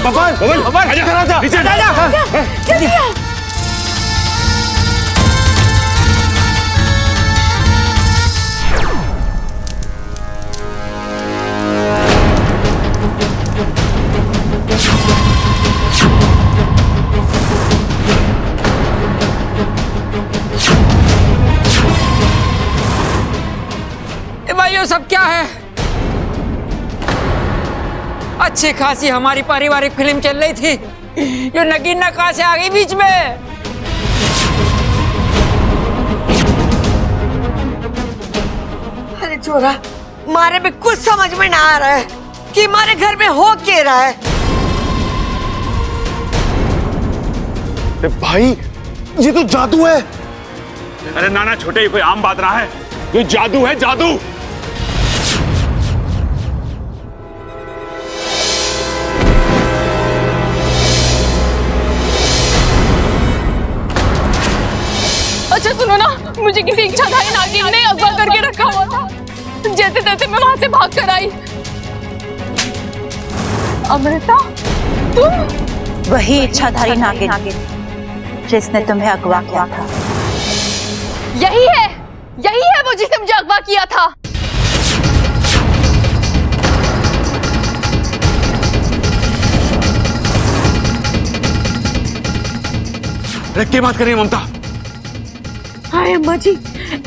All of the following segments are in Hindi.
बबन, बबन, इधर आजा, नीचे आजा। भाइयों सब क्या है? अच्छी खासी हमारी पारिवारिक फिल्म चल रही थी, जो नगीना कहां से आ गई बीच में? अरे जोरा, मारे में कुछ समझ में ना आ रहा है कि हमारे घर में हो क्या रहा है। भाई ये तो जादू है। अरे नाना छोटे, कोई आम बात रहा है? ये जादू है, जादू। अच्छा सुनो ना, मुझे किसी इच्छाधारी नागिन ने अगवा करके रखा हुआ था। जैसे तैसे मैं वहां से भाग कर आई। अमृता, तुम? वही इच्छाधारी नागिन जिसने तुम्हें अगवा किया था। यही है वो जिसने मुझे अगवा किया था। अरे क्या बात कर रही है ममता? हाय अम्मा जी,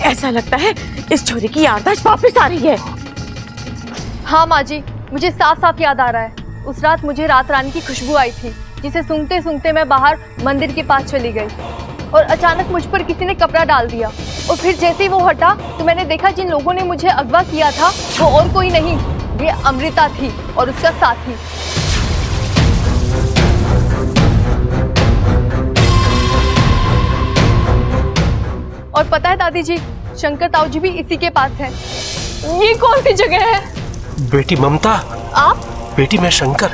ऐसा लगता है इस छोरी की याददाश्त वापस आ रही है। हाँ माँ जी, मुझे साफ साफ याद आ रहा है। उस रात मुझे रात रानी की खुशबू आई थी, जिसे सूंघते सूंघते मैं बाहर मंदिर के पास चली गई और अचानक मुझ पर किसी ने कपड़ा डाल दिया। और फिर जैसे ही वो हटा तो मैंने देखा जिन लोगों ने मुझे अगवा किया था वो और कोई नहीं, ये अमृता थी और उसका साथी। और पता है दादी जी, शंकर ताऊ जी भी इसी के पास हैं। ये कौन सी जगह है? बेटी ममता, आप? बेटी मैं शंकर,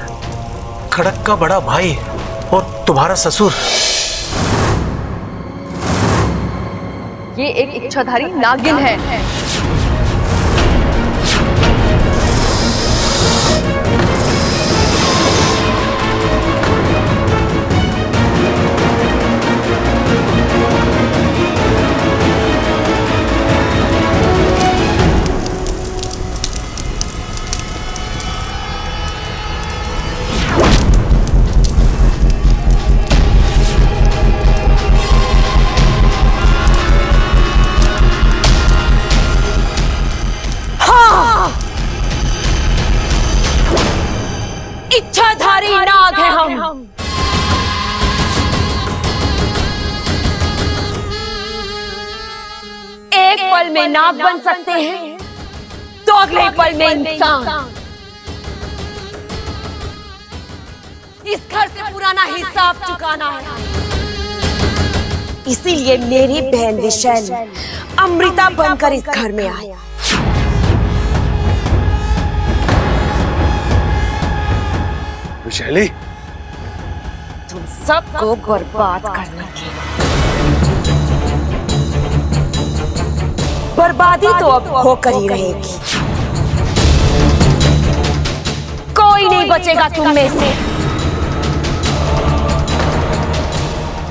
खड़क का बड़ा भाई और तुम्हारा ससुर। ये एक इच्छाधारी नागिन है। इच्छाधारी नाग है हम। एक पल में नाग बन सकते हैं तो अगले पल में इंसान। इस घर से पुराना हिसाब चुकाना है, इसीलिए मेरी बहन विशैली अमृता बनकर इस घर में आई। विशैली, तुम सबको बर्बाद करने की। बर्बादी तो अब होकर ही रहेगी। कोई नहीं बचेगा तुम में से।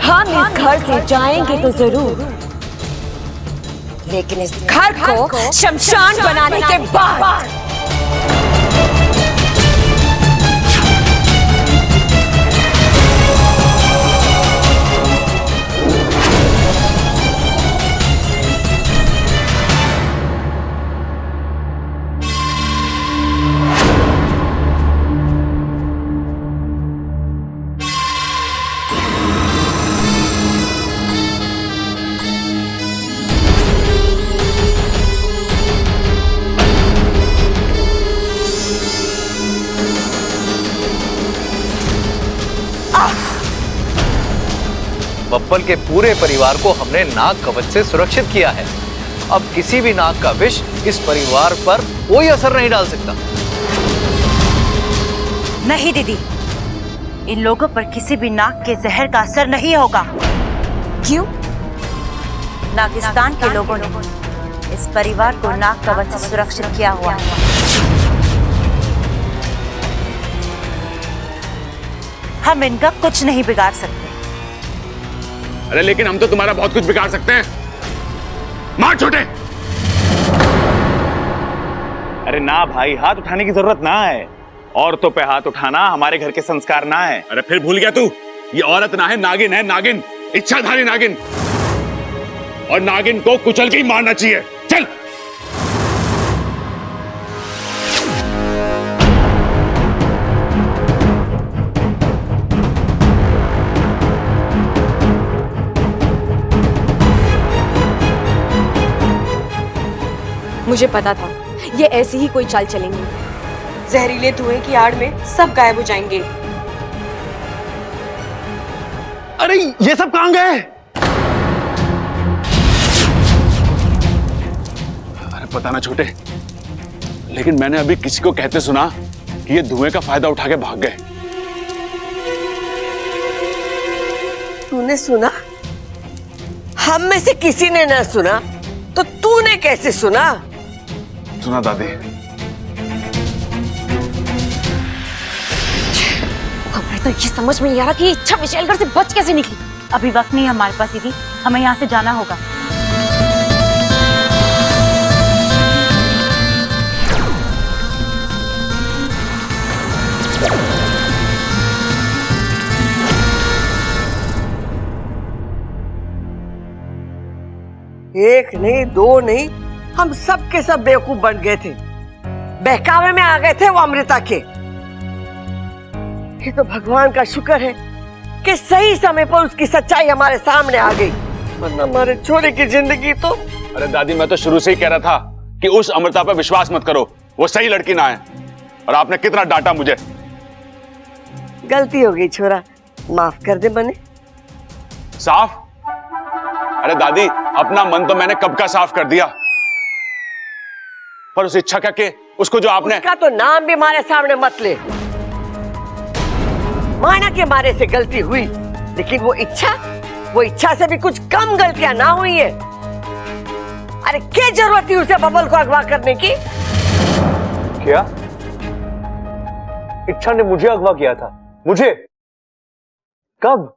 हम इस घर से जाएंगे तो जरूर, लेकिन इस घर को शमशान बनाने के बाद। बब्बल के पूरे परिवार को हमने नाग कवच से सुरक्षित किया है। अब किसी भी नाग का विष इस परिवार पर कोई असर नहीं डाल सकता। नहीं दीदी, इन लोगों पर किसी भी नाग के जहर का असर नहीं होगा। क्यों? नागिस्तान के लोगों ने इस परिवार को नाग कवच से सुरक्षित किया हुआ है। हम इनका कुछ नहीं बिगाड़ सकते। अरे लेकिन हम तो तुम्हारा बहुत कुछ बिगाड़ सकते हैं। मार छोटे। अरे ना भाई, हाथ उठाने की जरूरत ना है। औरतों पे हाथ उठाना हमारे घर के संस्कार ना है। अरे फिर भूल गया तू? ये औरत ना है, नागिन है, नागिन, इच्छाधारी नागिन। और नागिन को कुचल के ही मारना चाहिए। चल। मुझे पता था ये ऐसी ही कोई चाल चलेंगी। जहरीले धुएं की आड़ में सब गायब हो जाएंगे। अरे ये सब कहां गए? अरे पता ना छोटे, लेकिन मैंने अभी किसी को कहते सुना कि ये धुएं का फायदा उठा के भाग गए। तूने सुना? हम में से किसी ने ना सुना तो तूने कैसे सुना? सुना दादी। हमें तो ये समझ में नहीं आ रहा कि इच्छा विशैलगढ़ से बच कैसे निकली। अभी वक्त नहीं है हमारे पास दीदी, हमें यहाँ से जाना होगा। एक नहीं, दो नहीं, हम सब के सब बेवकूफ बन गए थे। बहकावे में आ गए थे वो अमृता के। ये तो भगवान का शुक्र है कि सही समय पर उसकी सच्चाई हमारे सामने आ गई, वरना हमारे छोरे की जिंदगी तो। अरे दादी, मैं तो शुरू से ही कह रहा था कि उस अमृता पर विश्वास मत करो, वो सही लड़की ना है। और आपने कितना डांटा मुझे। गलती हो गई छोरा, माफ कर दे बने। साफ? अरे दादी, अपना मन तो मैंने कब का साफ कर दिया, पर उस इच्छा का के उसको जो आपने। उसका तो नाम भी हमारे सामने मत ले। माना के मारे से गलती हुई, लेकिन वो इच्छा से भी कुछ कम गलतियां ना हुई है। अरे क्या जरूरत थी उसे बबल को अगवा करने की? क्या इच्छा ने मुझे अगवा किया था? मुझे? कब?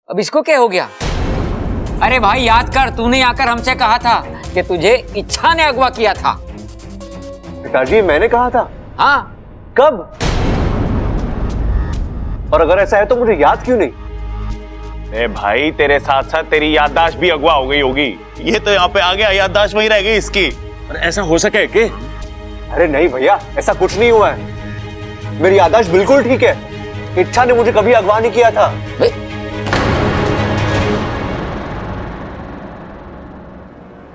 अब इसको क्या हो गया? अरे भाई याद कर, तूने आकर हमसे कहा था कि तुझे इच्छा ने अगवा किया था। पिताजी, मैंने कहा था? हाँ। कब? और अगर ऐसा है तो मुझे याद क्यों नहीं? ए भाई, तेरे साथ साथ तेरी याददाश्त भी अगवा हो गई होगी। ये तो यहाँ पे आ गया, याददाश्त वहीं रह गई इसकी। अरे ऐसा हो सके कि? अरे नहीं भैया, ऐसा कुछ नहीं हुआ है। मेरी याददाश्त बिल्कुल ठीक है। इच्छा ने मुझे कभी अगवा नहीं किया था।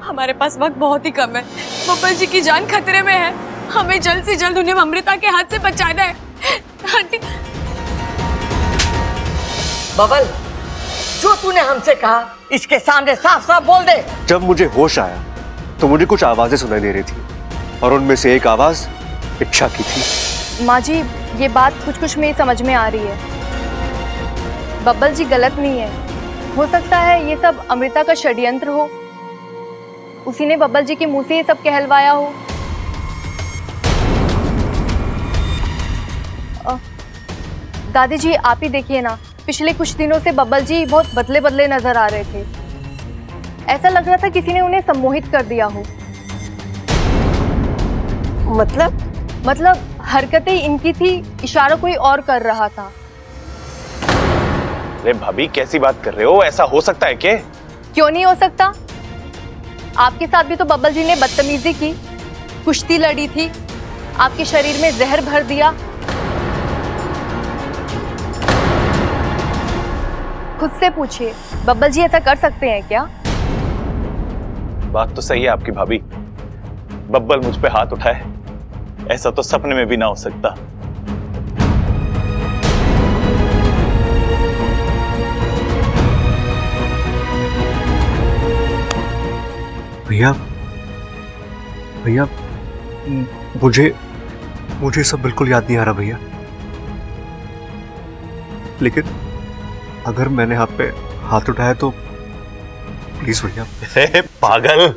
हमारे पास वक्त बहुत ही कम है। बब्बल जी की जान खतरे में है। हमें जल्द से जल्द उन्हें अमृता के हाथ से बचाना है। आंटी। बबल, जो तूने हमसे कहा इसके सामने साफ साफ बोल दे। जब मुझे होश आया तो मुझे कुछ आवाजें सुनाई दे रही थी, और उनमें से एक आवाज इच्छा की थी। माँ जी, ये बात कुछ कुछ में समझ में आ रही है। बब्बल जी गलत नहीं है। हो सकता है ये सब अमृता का षड्यंत्र हो। उसी ने बब्बल जी के मुंह से ये सब कहलवाया हो। दादी जी, आप ही देखिए ना, पिछले कुछ दिनों से बब्बल जी बहुत बदले बदले नजर आ रहे थे। ऐसा लग रहा था किसी ने उन्हें सम्मोहित कर दिया हो। मतलब हरकतें इनकी थी, इशारा कोई और कर रहा था। अरे भाभी, कैसी बात कर रहे हो? ऐसा हो सकता है क्या? क्यों नहीं हो सकता? आपके साथ भी तो बब्बल जी ने बदतमीजी की, कुश्ती लड़ी थी, आपके शरीर में जहर भर दिया। खुद से पूछिए, बब्बल जी ऐसा कर सकते हैं क्या? बात तो सही है आपकी भाभी। बब्बल मुझ पे हाथ उठाए, ऐसा तो सपने में भी ना हो सकता। भैया भैया, मुझे सब बिल्कुल याद नहीं आ रहा भैया। लेकिन अगर मैंने आप पे हाथ उठाया तो प्लीज भैया। पागल,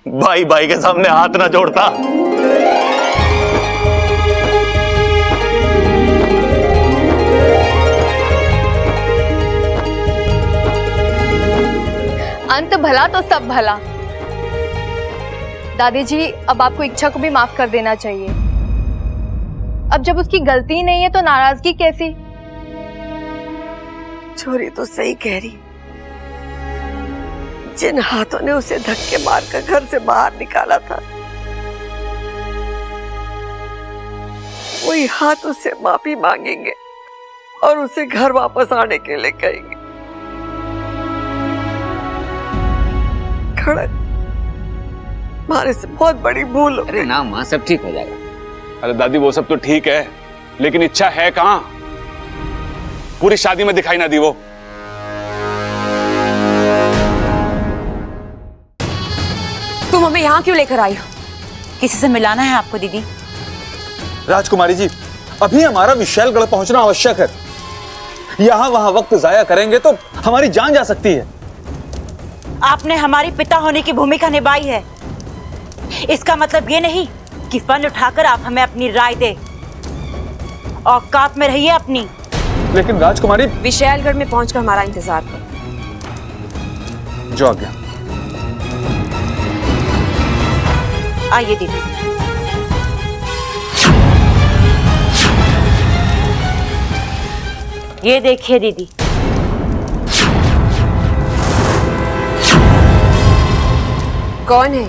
भाई भाई के सामने हाथ ना जोड़ता। अंत भला तो सब भला। दादी जी, अब आपको इच्छा को भी माफ कर देना चाहिए। अब जब उसकी गलती नहीं है तो नाराजगी कैसी? छोरी तो सही कह रही। जिन हाथों ने उसे धक्के मारकर घर से बाहर निकाला था, वही हाथ उससे माफी मांगेंगे और उसे घर वापस आने के लिए कहेंगे। खड़क, हमारे से बहुत बड़ी भूल हो गई। अरे ना माँ, सब ठीक हो जाएगा। अरे दादी वो सब तो ठीक है, लेकिन इच्छा है कहाँ? पूरी शादी में दिखाई ना दी वो। तुम हमें यहाँ क्यों लेकर आई हो? किसी से मिलाना है आपको दीदी। राजकुमारी जी, अभी हमारा विशालगढ़ पहुंचना आवश्यक है। यहाँ वहां वक्त जाया करेंगे तो हमारी जान जा सकती है। आपने हमारी पिता होने की भूमिका निभाई है। इसका मतलब ये नहीं कि फन उठाकर आप हमें अपनी राय दे। औकात में रहिए अपनी। लेकिन राजकुमारी, विशालगढ़ में पहुंचकर हमारा इंतजार करो। जो आज्ञा। आइए दीदी। ये देखिए दीदी, कौन है?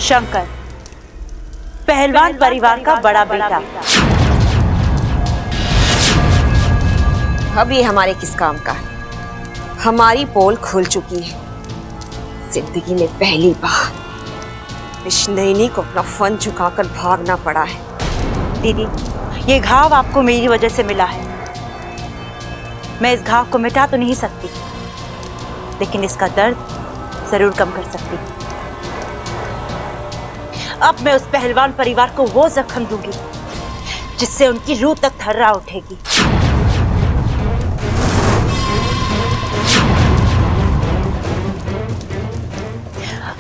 शंकर, पहलवान परिवार का बड़ा बेटा। अब ये हमारे किस काम का है? हमारी पोल खुल चुकी है। जिंदगी में पहली बार इस नैनी को अपना फन झुकाकर भागना पड़ा है। दीदी, ये घाव आपको मेरी वजह से मिला है। मैं इस घाव को मिटा तो नहीं सकती, लेकिन इसका दर्द जरूर कम कर सकती हूँ। अब मैं उस पहलवान परिवार को वो जख्म दूंगी जिससे उनकी रूह तक थर्रा उठेगी।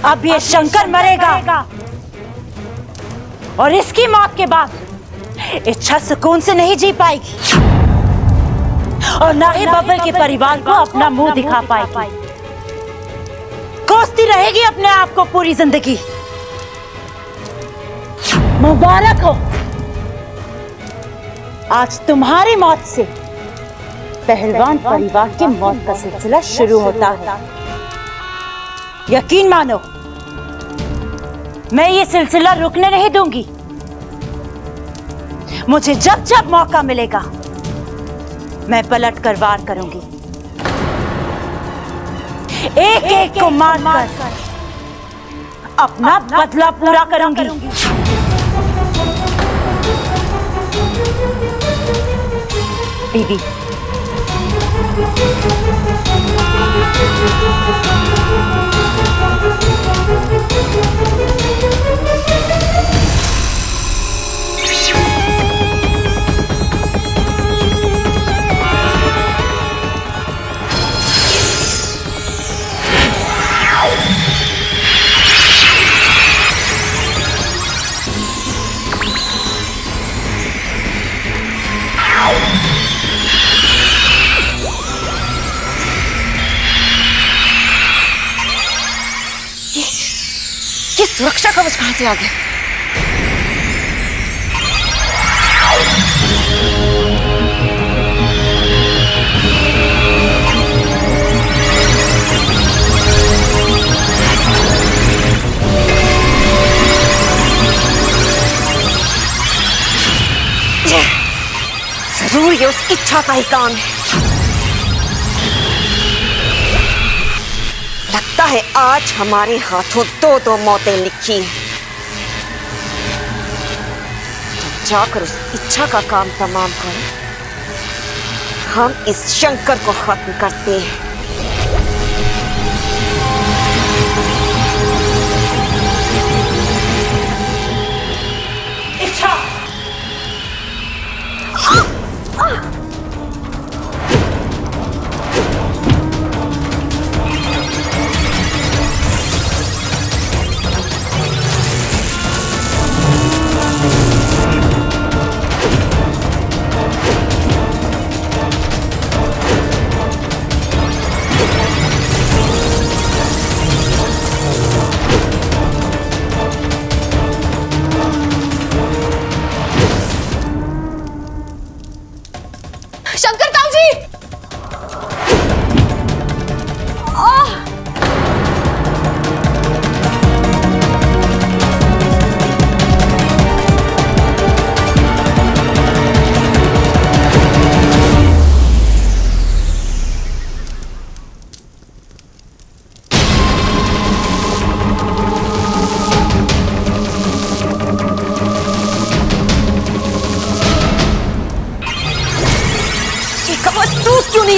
अब ये शंकर मरेगा और इसकी मौत के बाद इच्छा सुकून से नहीं जी पाएगी और ना ही बब्बल के परिवार को अपना मुंह दिखा पाएगी। कोसती रहेगी अपने आप को पूरी जिंदगी। मुबारक हो, आज तुम्हारी मौत से पहलवान परिवार के मौत का सिलसिला शुरू होता है। यकीन मानो, मैं ये सिलसिला रुकने नहीं दूंगी। मुझे जब जब मौका मिलेगा मैं पलट कर वार करूंगी। एक एक को मारकर अपना बदला पूरा करूंगी। दीदी, ये सुरक्षा कवच कहां से आ गया? जरूर ये उस इच्छा का ही काम है। लगता है आज हमारे हाथों दो दो मौतें लिखी हैं। जाकर उस इच्छा का काम तमाम करें, हम इस शंकर को खत्म करते हैं। इच्छा,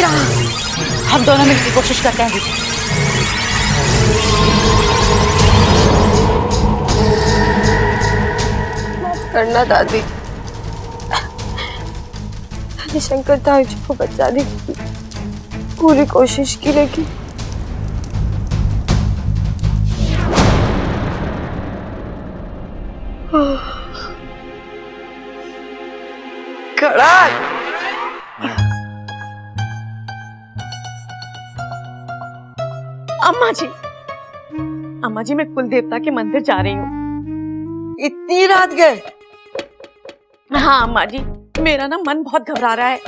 रहा। हम दोनों मिलकर कोशिश करते हैं दीदी। करना दादी, शंकर ताऊ जी को बचाने की पूरी कोशिश की, लेकिन खड़ा अम्मा जी मैं कुल देवता के मंदिर जा रही हूँ। इतनी रात गए? हाँ अम्मा जी, मेरा ना मन बहुत घबरा रहा है।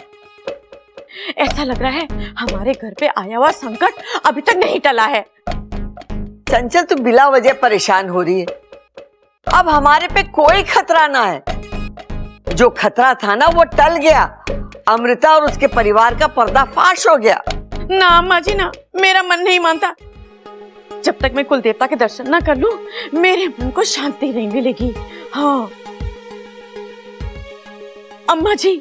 ऐसा लग रहा है हमारे घर पे आया हुआ संकट अभी तक नहीं टला है। चंचल तू बिला वजह परेशान हो रही है। अब हमारे पे कोई खतरा ना है। जो खतरा था ना वो टल गया। अमृता और उसके परिवार का पर्दाफाश हो गया। ना अम्मा जी ना, मेरा मन नहीं मानता। जब तक मैं कुल देवता के दर्शन ना कर लूं, मेरे मन को शांति नहीं मिलेगी। हाँ अम्मा जी,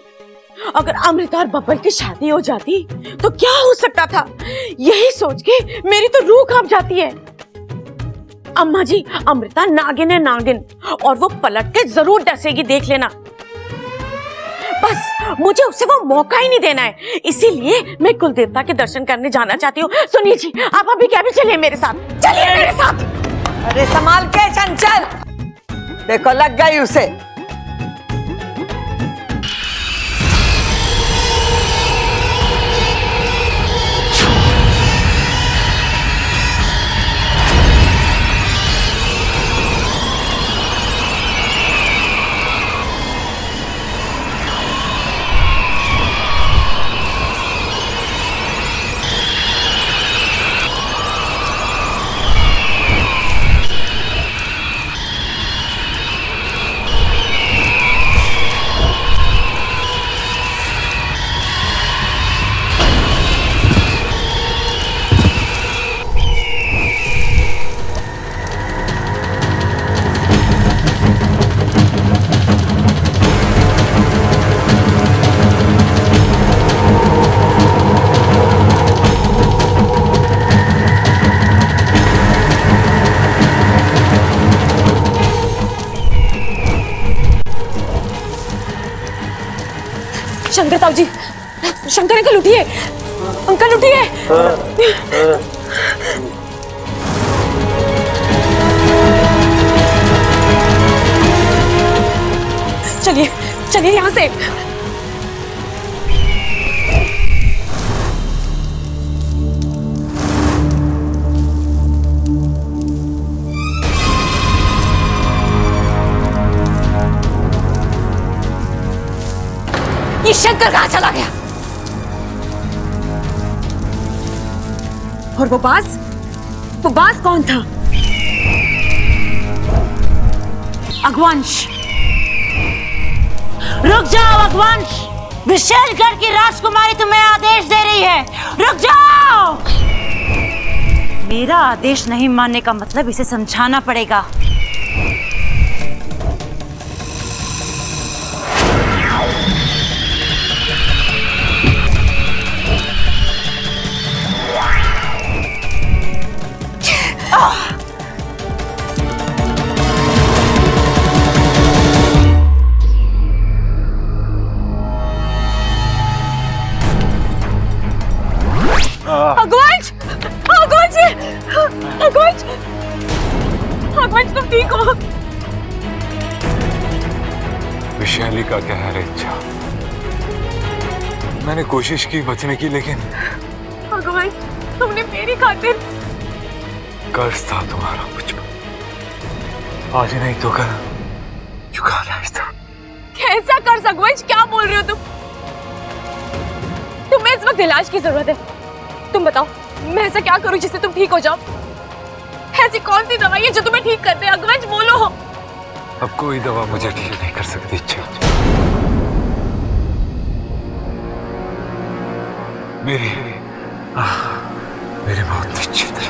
अगर अमृता और बब्बल की शादी हो जाती तो क्या हो सकता था, यही सोच के मेरी तो रूह कांप जाती है। अम्मा जी, अमृता नागिन है नागिन, और वो पलट के जरूर डसेगी, देख लेना। बस मुझे उसे वो मौका ही नहीं देना है, इसीलिए मैं कुल देवता के दर्शन करने जाना चाहती हूँ। सुनिए जी, आप अभी क्या भी चलिए मेरे साथ, चलिए मेरे साथ। अरे संभाल के चंचल, देखो लग गई उसे। शंकर ताऊ जी, शंकर अंकल उठिए, अंकल उठिए। चलिए चलिए यहाँ से। ये शंकर कहाँ चला गया? और वो बाज कौन था? अगवंश, रुक जाओ अगवंश। विशेषगढ़ की राजकुमारी तुम्हें आदेश दे रही है, रुक जाओ। मेरा आदेश नहीं मानने का मतलब इसे समझाना पड़ेगा। अगवंश तुम ठीक हो? विशाली का क्या है इच्छा? मैंने कोशिश की बचने की, लेकिन अगवंश तुमने मेरी खातिर। कर्ज था तुम्हारा मुझ पर, आज नहीं तो कल चुकाना ही था। कैसा कर्ज अगवंश, क्या बोल रहे हो तुम? तुम्हें इस वक्त इलाज की जरूरत है। तुम बताओ मैं ऐसा क्या करूं जिससे तुम ठीक हो जाओ? ऐसी कौन सी दवाई है जो तुम्हें ठीक कर दे? अगवंश बोलो। अब कोई दवा मुझे ठीक नहीं कर सकती इच्छा। मेरी मौत निश्चित है।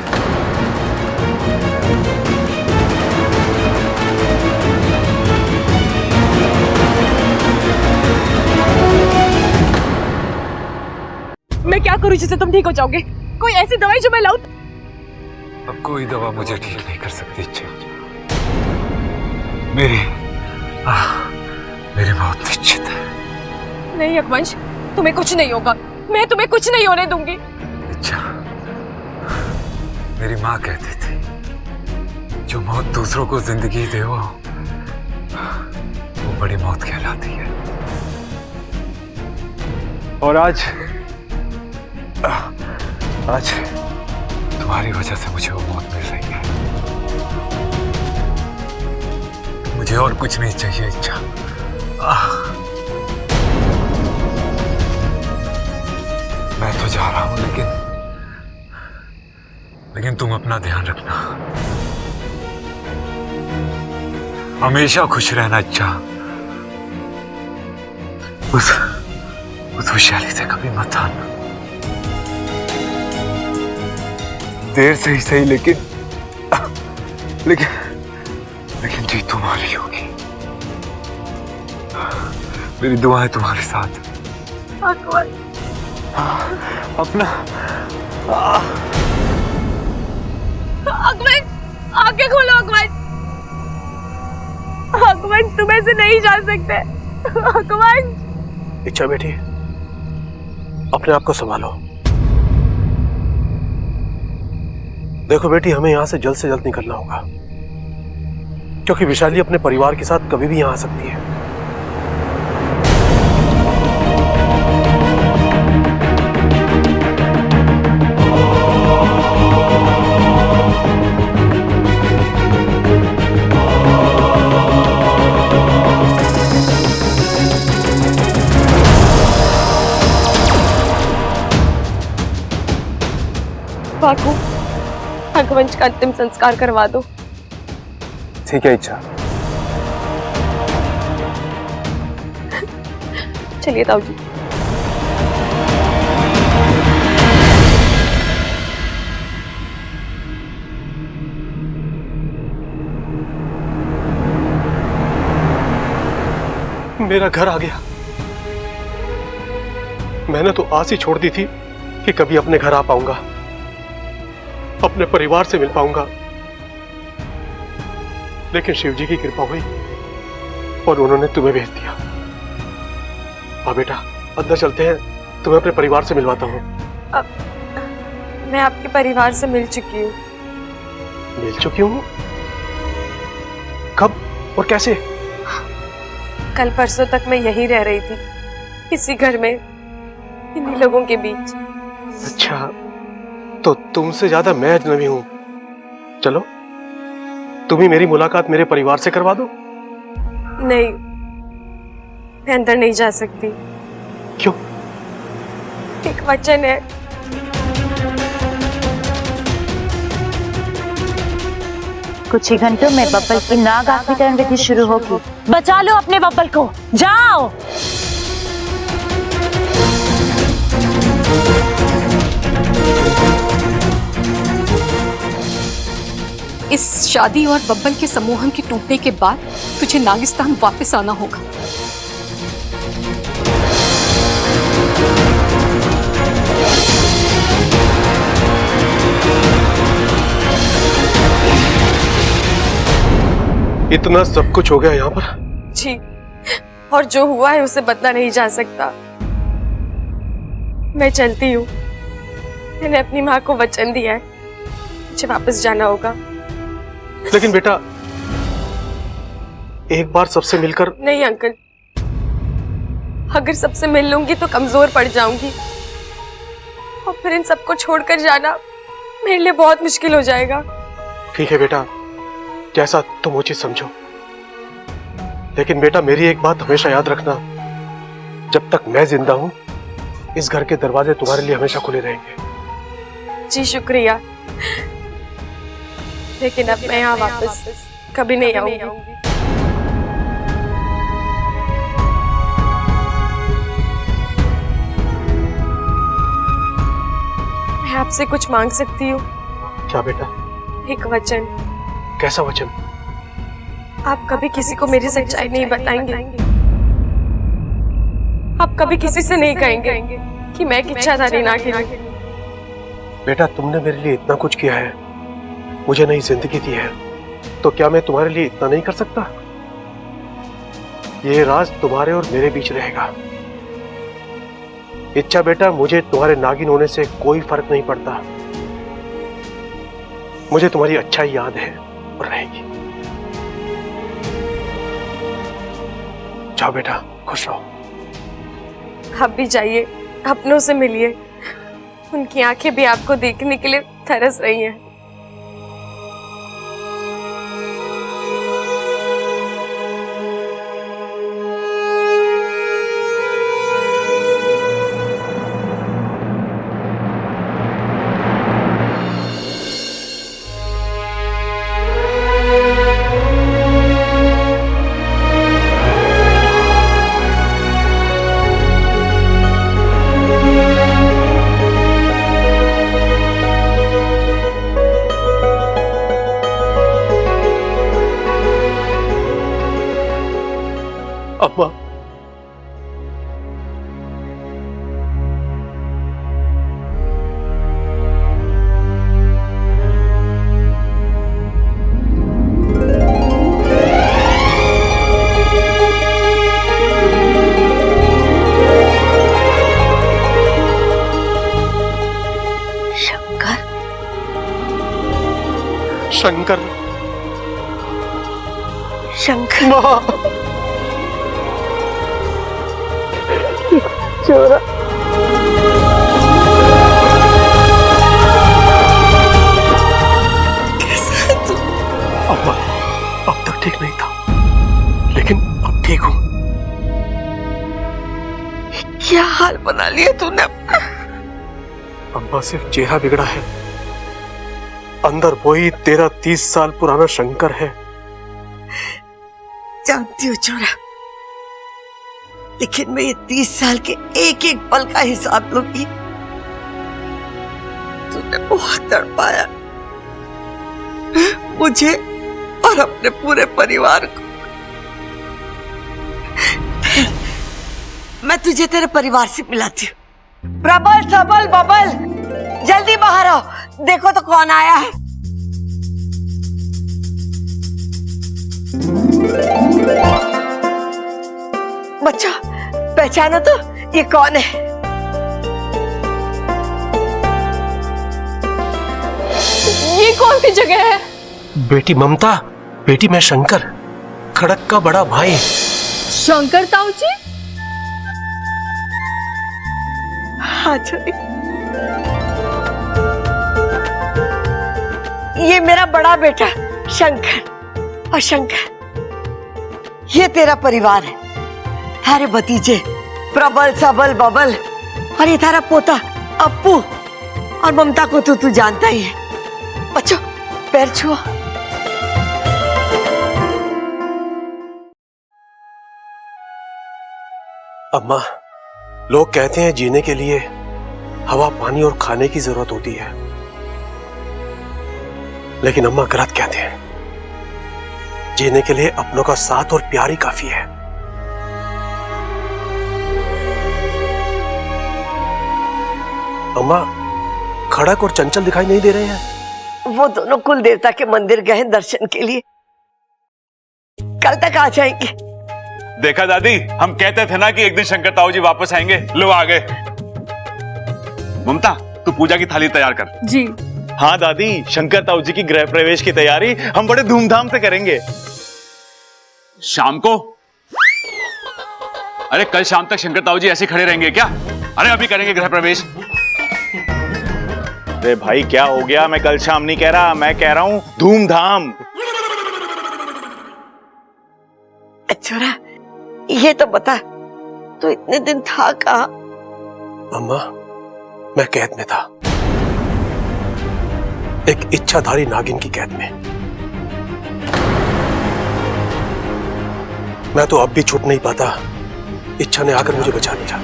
मैं क्या करूं जिससे तुम ठीक हो जाओगे? कोई ऐसी दवाई जो मैं लाऊं? अब कोई दवा मुझे ठीक नहीं कर सकती इच्छा। मेरी मौत निश्चित है। नहीं यज्ञवंश, तुम्हें कुछ नहीं होगा। मैं तुम्हें कुछ नहीं होने दूंगी। अच्छा, मेरी माँ कहती थी जो मौत दूसरों को जिंदगी दे वो बड़ी मौत कहलाती है। और आज तुम्हारी वजह से मुझे वो मौत मिल रही है। मुझे और कुछ नहीं चाहिए इच्छा। मैं तो जा रहा हूं, लेकिन तुम अपना ध्यान रखना। हमेशा खुश रहना इच्छा। उस वैशाली से कभी मत आना। देर से ही सही, लेकिन जीत तुम्हारी होगी। मेरी दुआएं तुम्हारे साथ। अपना अकबर, आंखें खोलो अकबर। अकबर, तुम ऐसे नहीं जा सकते। अकबर। इच्छा बेटी, अपने आप को संभालो। देखो बेटी, हमें यहां से जल्द निकलना होगा, क्योंकि विशाली अपने परिवार के साथ कभी भी यहां आ सकती है। बाकू, रघुवंश का अंतिम संस्कार करवा दो। ठीक है इच्छा। चलिए ताऊ जी। मेरा घर आ गया। मैंने तो आस ही छोड़ दी थी कि कभी अपने घर आ पाऊंगा, अपने परिवार से मिल पाऊंगा, लेकिन शिव जी की कृपा हुई और उन्होंने तुम्हें भेज दिया। हाँ बेटा, अंदर चलते हैं, तुम्हें अपने परिवार से मिलवाता हूँ। अब मैं आपके परिवार से मिल चुकी हूँ। मिल चुकी हूँ? कब और कैसे? कल परसों तक मैं यहीं रह रही थी, इसी घर में, इन्हीं लोगों के बीच। अच्छा, तो तुमसे ज्यादा मैं अजनबी हूं। चलो, तुम ही मेरी मुलाकात मेरे परिवार से करवा दो। नहीं, मैं अंदर नहीं जा सकती। क्यों? एक वचन है। कुछ ही घंटों में बब्बल की नाग आखिरीकरण विधि शुरू होगी। बचा लो अपने बब्बल को, जाओ। इस शादी और बब्बल के सम्मोहन के टूटने के बाद तुझे नागिस्तान वापस आना होगा। इतना सब कुछ हो गया यहाँ पर? जी, और जो हुआ है उसे बदला नहीं जा सकता। मैं चलती हूँ। मैंने अपनी माँ को वचन दिया है, मुझे वापस जाना होगा। लेकिन बेटा, एक बार सबसे मिलकर। नहीं अंकल, अगर सबसे मिल लूंगी तो कमजोर पड़ जाऊंगी, और फिर इन सबको छोड़कर जाना मेरे लिए बहुत मुश्किल हो जाएगा। ठीक है बेटा, जैसा तुम उचित समझो, लेकिन बेटा मेरी एक बात हमेशा याद रखना, जब तक मैं जिंदा हूं इस घर के दरवाजे तुम्हारे लिए हमेशा खुले रहेंगे। जी शुक्रिया, लेकिन अब मैं यहाँ वापस कभी नहीं आऊंगी। मैं आपसे कुछ मांग सकती हूँ? क्या बेटा? एक वचन। कैसा वचन? आप कभी किसी को मेरी सच्चाई नहीं बताएंगे, आप कभी किसी से नहीं कहेंगे कि मैं एक इच्छाधारी नागिन हूं। बेटा, तुमने मेरे लिए इतना कुछ किया है, मुझे नई जिंदगी दी है, तो क्या मैं तुम्हारे लिए इतना नहीं कर सकता? ये राज तुम्हारे और मेरे बीच रहेगा। इच्छा बेटा, मुझे तुम्हारे नागिन होने से कोई फर्क नहीं पड़ता। मुझे तुम्हारी अच्छाई याद है और रहेगी। जाओ बेटा, खुश रहो। आप भी जाइए, अपनों से मिलिए। उनकी आंखें भी आपको देखने के लिए तरस रही हैं। अम्मा, शंकर, शंकर माँ, चोरा। अम्मा, अब तक ठीक नहीं था, लेकिन अब ठीक हूं। क्या हाल बना लिया तूने? अम्मा, सिर्फ चेहरा बिगड़ा है, अंदर वही तेरा 30 साल पुराना शंकर है। जानती हूँ चोरा, लेकिन मैं ये 30 साल के एक एक पल का हिसाब लूंगी। तूने बहुत तड़पाया मुझे और अपने पूरे परिवार को। मैं तुझे तेरे परिवार से मिलाती हूँ। प्रबल, सबल, बबल, जल्दी बाहर आओ, देखो तो कौन आया है। बच्चा, पहचानो तो, ये कौन है? ये कौन सी जगह है? बेटी ममता, बेटी मैं शंकर, खड़क का बड़ा भाई। शंकर ताऊ जी? हाँ छोरी, ये मेरा बड़ा बेटा शंकर, और शंकर ये तेरा परिवार है। हमारे भतीजे प्रबल, सबल, बबल, और ये तारा पोता अप्पू, और ममता को तो तू जानता ही है। बच्चों, पैर छुओ। अम्मा, लोग कहते हैं जीने के लिए हवा, पानी और खाने की जरूरत होती है, लेकिन अम्मा गलत कहते हैं। जीने के लिए अपनों का साथ और प्यार ही काफी है। अम्मा, खड़क और चंचल दिखाई नहीं दे रहे हैं? वो दोनों कुल देवता के मंदिर गए हैं दर्शन के लिए, कल तक आ जाएंगे। देखा दादी, हम कहते थे ना कि एक दिन शंकर ताऊ जी वापस आएंगे, लो आ गए। ममता, तू पूजा की थाली तैयार कर। जी। हाँ दादी, शंकर ताऊ जी की गृह प्रवेश की तैयारी हम बड़े धूमधाम से करेंगे। शाम को? अरे कल शाम तक शंकर ताऊ जी ऐसे खड़े रहेंगे क्या? अरे अभी करेंगे गृह प्रवेश। अरे भाई क्या हो गया? मैं कल शाम नहीं कह रहा, मैं कह रहा हूं धूमधाम। छोरा, ये तो बता, तू इतने दिन था कहाँ? अम्मा, मैं कैद में था, एक इच्छाधारी नागिन की कैद में। मैं तो अब भी छूट नहीं पाता। इच्छा ने आकर मुझे बचा लिया।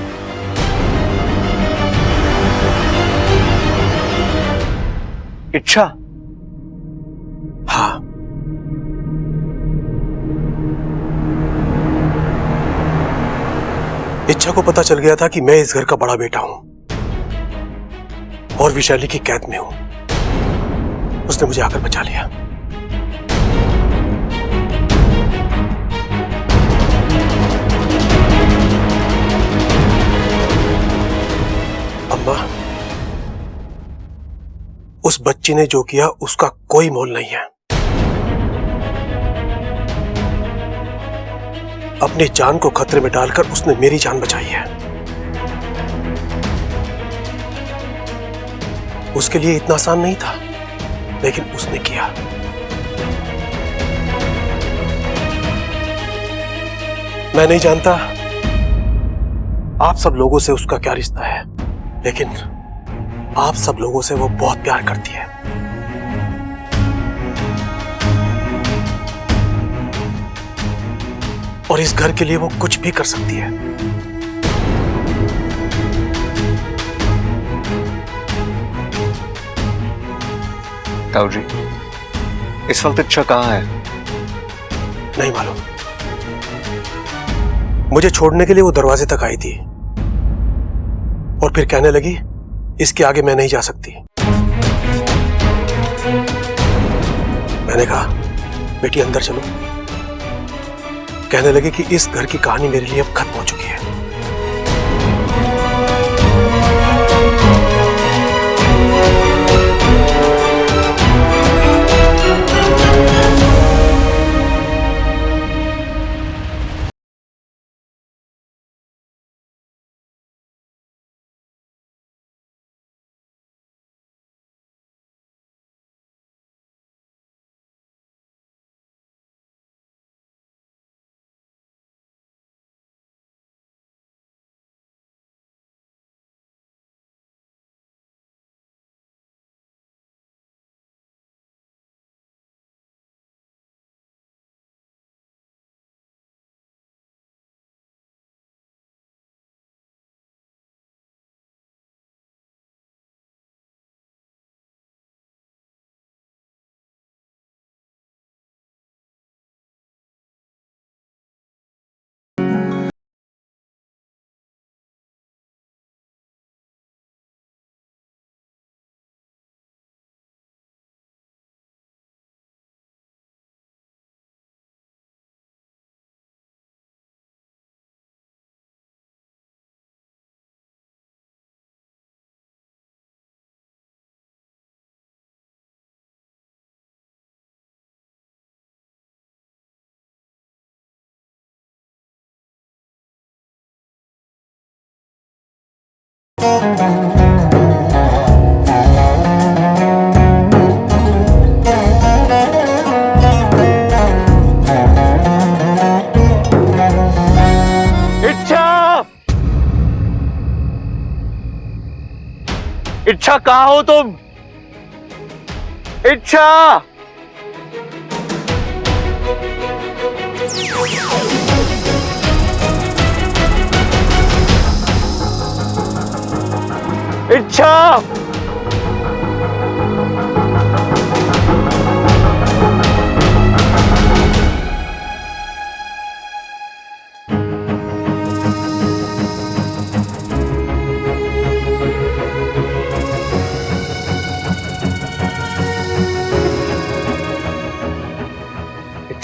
इच्छा? हाँ, इच्छा को पता चल गया था कि मैं इस घर का बड़ा बेटा हूं। और विशाली की कैद में हूं। उसने मुझे आकर बचा लिया। अम्मा, उस बच्ची ने जो किया उसका कोई मोल नहीं है। अपनी जान को खतरे में डालकर उसने मेरी जान बचाई है। उसके लिए इतना आसान नहीं था, लेकिन उसने किया। मैं नहीं जानता आप सब लोगों से उसका क्या रिश्ता है, लेकिन आप सब लोगों से वो बहुत प्यार करती है। और इस घर के लिए वो कुछ भी कर सकती है। ताऊ जी, इस वक्त इच्छा कहाँ है? नहीं मालूम। मुझे छोड़ने के लिए वो दरवाजे तक आई थी और फिर कहने लगी, इसके आगे मैं नहीं जा सकती। मैंने कहा, बेटी अंदर चलो। कहने लगी कि इस घर की कहानी मेरे लिए अब खत्म हो चुकी है। इच्छा, कहाँ हो तुम? इच्छा, इच्छा,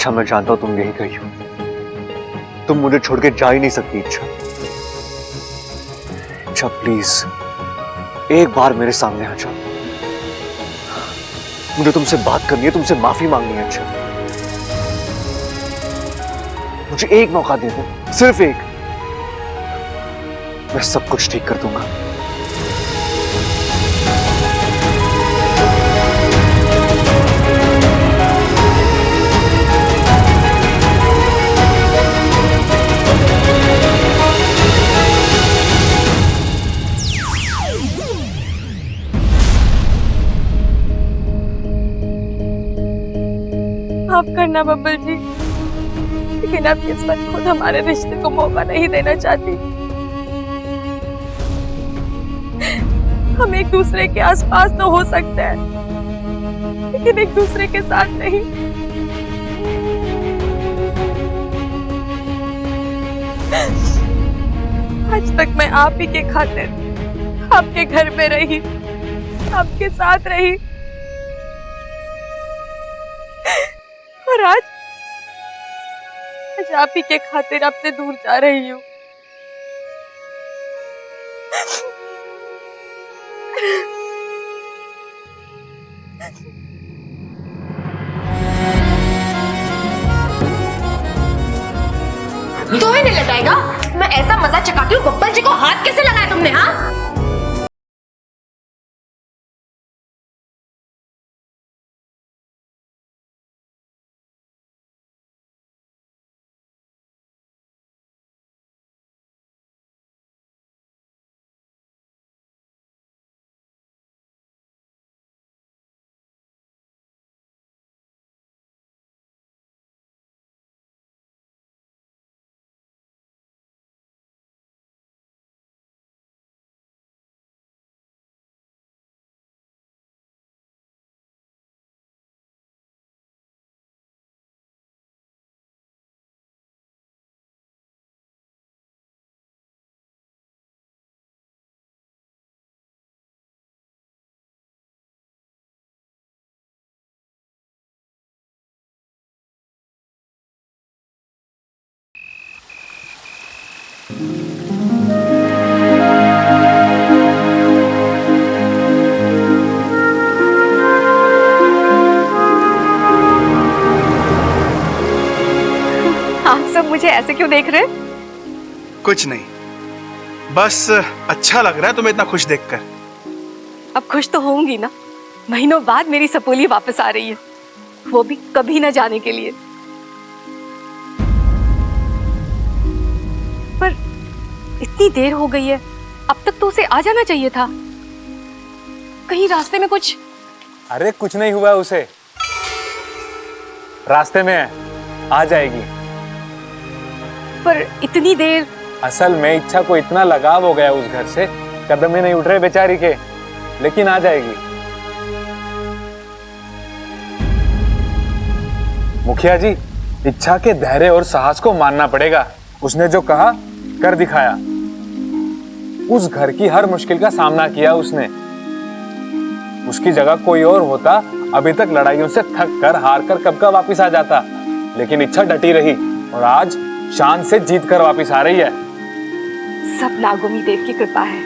मैं जानता हूं तुम यही गई हो। तुम मुझे छोड़ के जा ही नहीं सकती। इच्छा प्लीज एक बार मेरे सामने आ जाओ। मुझे तुमसे बात करनी है, तुमसे माफी मांगनी है। अच्छा, मुझे एक मौका दे दो, सिर्फ एक। मैं सब कुछ ठीक कर दूंगा। माफ करना बब्बल जी, लेकिन अब किस्मत खुद हमारे रिश्ते को मौका नहीं देना चाहती। हम एक दूसरे के आसपास तो हो सकते हैं, लेकिन एक दूसरे के साथ नहीं। आज तक मैं आप ही के खातिर आपके घर में रही, आपके साथ रही, और आज आप ही के खातिर आपसे दूर जा रही हूँ। तो ही नहीं लटाएगा। मैं ऐसा मजा चकाती हूँ, बब्बल जी को हाथ कैसे लगाया तुमने? हाँ, आप सब मुझे ऐसे क्यों देख रहे? कुछ नहीं, बस अच्छा लग रहा है तुम्हें इतना खुश देखकर। अब खुश तो होंगी ना, महीनों बाद मेरी सपोली वापस आ रही है, वो भी कभी न जाने के लिए। पर इतनी देर हो गई है, अब तक तो उसे आ जाना चाहिए था। कहीं रास्ते में कुछ? अरे कुछ नहीं हुआ उसे, रास्ते में है, आ जाएगी। पर इतनी देर? असल में इच्छा को इतना लगाव हो गया उस घर से, कदम ही नहीं उठ रहे बेचारी के, लेकिन आ जाएगी। मुखिया जी, इच्छा के धैर्य और साहस को मानना पड़ेगा। उसने जो कहा कर दिखाया। उस घर की हर मुश्किल का सामना किया उसने। उसकी जगह कोई और होता अभी तक लड़ाइयों से थक कर हार कर कब का वापिस आ जाता, लेकिन इच्छा डटी रही और आज शान से जीत कर वापिस आ रही है। सब नागोमी देव की कृपा है।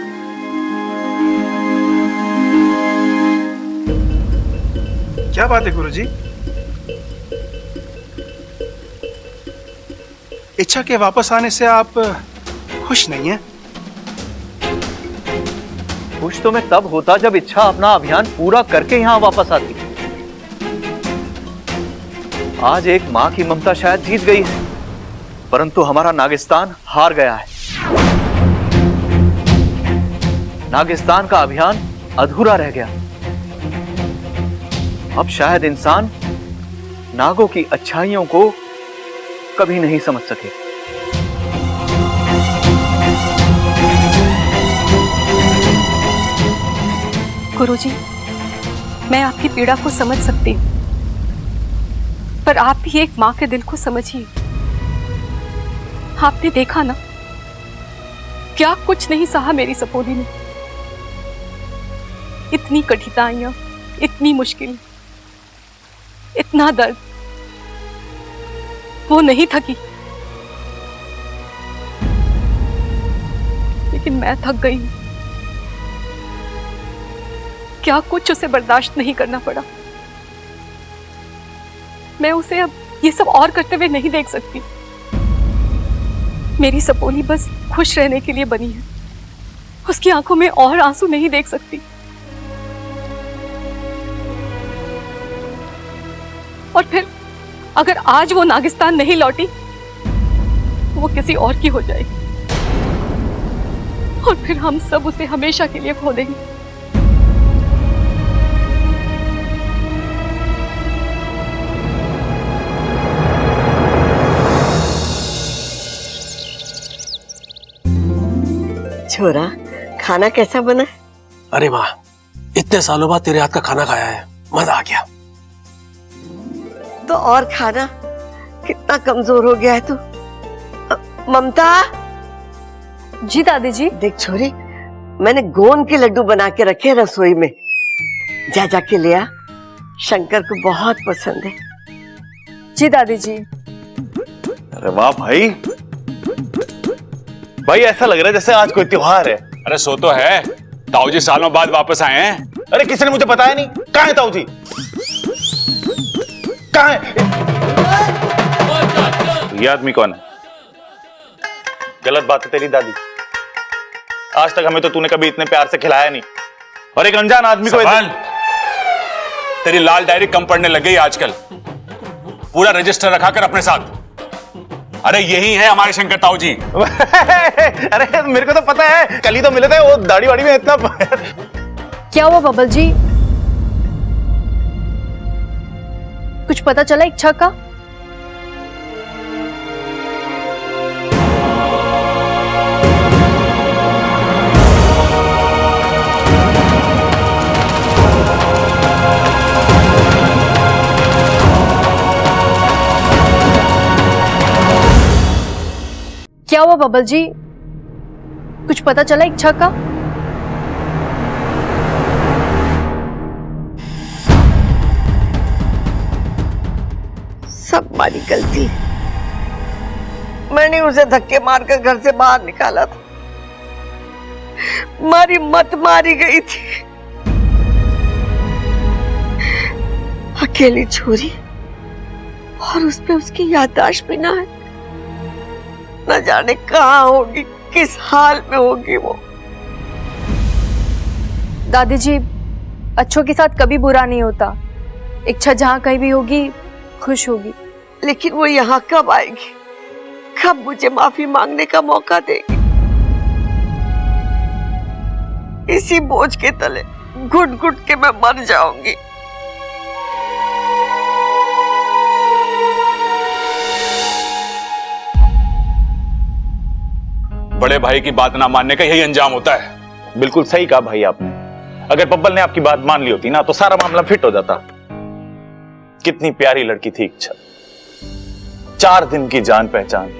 क्या बात है गुरुजी? इच्छा के वापस आने से आप खुश नहीं हैं? खुश तो मैं तब होता जब इच्छा अपना अभियान पूरा करके यहां वापस आती। आज एक मां की ममता शायद जीत गई है, परंतु हमारा नागिस्तान हार गया है। नागिस्तान का अभियान अधूरा रह गया। अब शायद इंसान नागों की अच्छाइयों को कभी नहीं समझ सके। गुरुजी, मैं आपकी पीड़ा को समझ सकती हूँ, पर आप भी एक माँ के दिल को समझिए। आपने देखा ना, क्या कुछ नहीं सहा मेरी सपोली ने। इतनी कठिनाइयां, इतनी मुश्किल, इतना दर्द, वो नहीं थकी, लेकिन मैं थक गई। क्या कुछ उसे बर्दाश्त नहीं करना पड़ा। मैं उसे अब ये सब और करते हुए नहीं देख सकती। मेरी सपोली बस खुश रहने के लिए बनी है, उसकी आंखों में और आंसू नहीं देख सकती। और फिर अगर आज वो नागिस्तान नहीं लौटी, वो किसी और की हो जाएगी, और फिर हम सब उसे हमेशा के लिए खो देंगे। छोरा, खाना कैसा बना? अरे माँ, इतने सालों बाद तेरे हाथ का खाना खाया है, मजा आ गया। तो और खाना, कितना कमजोर हो गया है तू। ममता। जी दादी जी। देख छोरी, मैंने गोंद के लड्डू बना के रखे रसोई में, जा जाके ले आ, शंकर को बहुत पसंद है। जी दादी जी। अरे वाह भाई, भाई ऐसा लग रहा है जैसे आज कोई त्योहार है। अरे सो तो है, ताऊ जी सालों बाद वापस आए हैं। अरे किसी ने मुझे बताया नहीं, कहाँ है ताऊ जी? कहाँ है? ये आदमी कौन है? गलत बात है तेरी दादी, आज तक हमें तो तूने कभी इतने प्यार से खिलाया नहीं, और एक अनजान आदमी को तेरी लाल डायरी कम पढ़ने लग गई आजकल, पूरा रजिस्टर रखा कर अपने साथ। अरे यही है हमारे शंकर ताऊ जी। अरे मेरे को तो पता है, कल ही तो मिले थे, वो दाढ़ी वाड़ी में इतना। क्या हुआ बबल जी, कुछ पता चला इच्छा का? क्या हुआ बबल जी, कुछ पता चला इच्छा का? सब हमारी गलती, मैंने उसे धक्के मारकर घर से बाहर निकाला था। मारी मत मारी गई थी, अकेली छोरी, और उस पे उसकी याददाश्त भी ना है। न जाने कहाँ होगी, किस हाल में होगी वो। दादी जी, अच्छों के साथ कभी बुरा नहीं होता। इच्छा जहाँ कहीं भी होगी खुश होगी। लेकिन वो यहाँ कब आएगी, कब मुझे माफी मांगने का मौका देगी? इसी बोझ के तले घुट घुट के मैं मर जाऊंगी। बड़े भाई की बात ना मानने का यही अंजाम होता है। बिल्कुल सही कहा भाई आपने, अगर बब्बल ने आपकी बात मान ली होती ना तो सारा मामला फिट हो जाता। कितनी प्यारी लड़की थी इच्छा, 4 दिन की जान पहचान,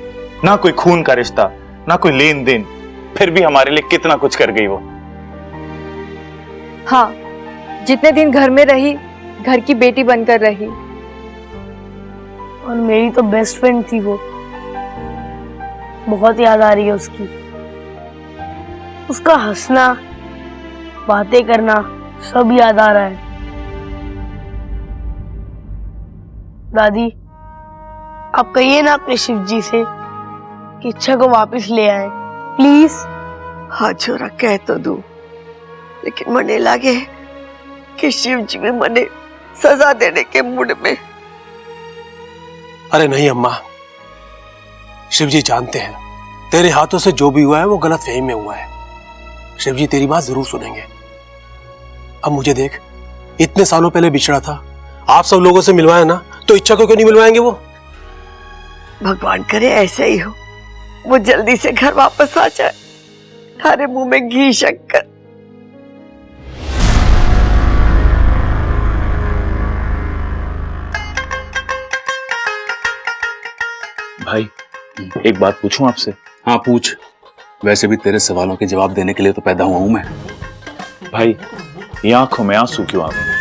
ना कोई खून का रिश्ता, ना कोई लेन देन, फिर भी हमारे लिए कितना कुछ कर गई वो। हाँ, जितने दिन घर में रही, घर की बेटी बनकर रही। और मेरी तो बेस्ट फ्रेंड थी वो, बहुत याद आ रही है उसकी। उसका हंसना, बातें करना, सब याद आ रहा है। दादी, आप कहिए ना अपने शिव जी से कि इच्छा को वापस ले आए, प्लीज। हाँ छोरा, कह तो दूं, लेकिन मने लगे कि शिव जी भी मने सजा देने के मूड में। अरे नहीं अम्मा, शिव जी जानते हैं तेरे हाथों से जो भी हुआ है वो गलत फहमी में हुआ है। शिव जी तेरी बात जरूर सुनेंगे। अब मुझे देख, इतने सालों पहले बिछड़ा था, आप सब लोगों से मिलवाया ना, तो इच्छा को क्यों नहीं मिलवाएंगे वो? भगवान करे ऐसा ही हो, वो जल्दी से घर वापस आ जाए। थारे मुंह में घी शक्कर। भाई एक बात पूछूं आपसे? हाँ पूछ, वैसे भी तेरे सवालों के जवाब देने के लिए तो पैदा हुआ हूं मैं। भाई ये आंखों में आंसू क्यों आ गए?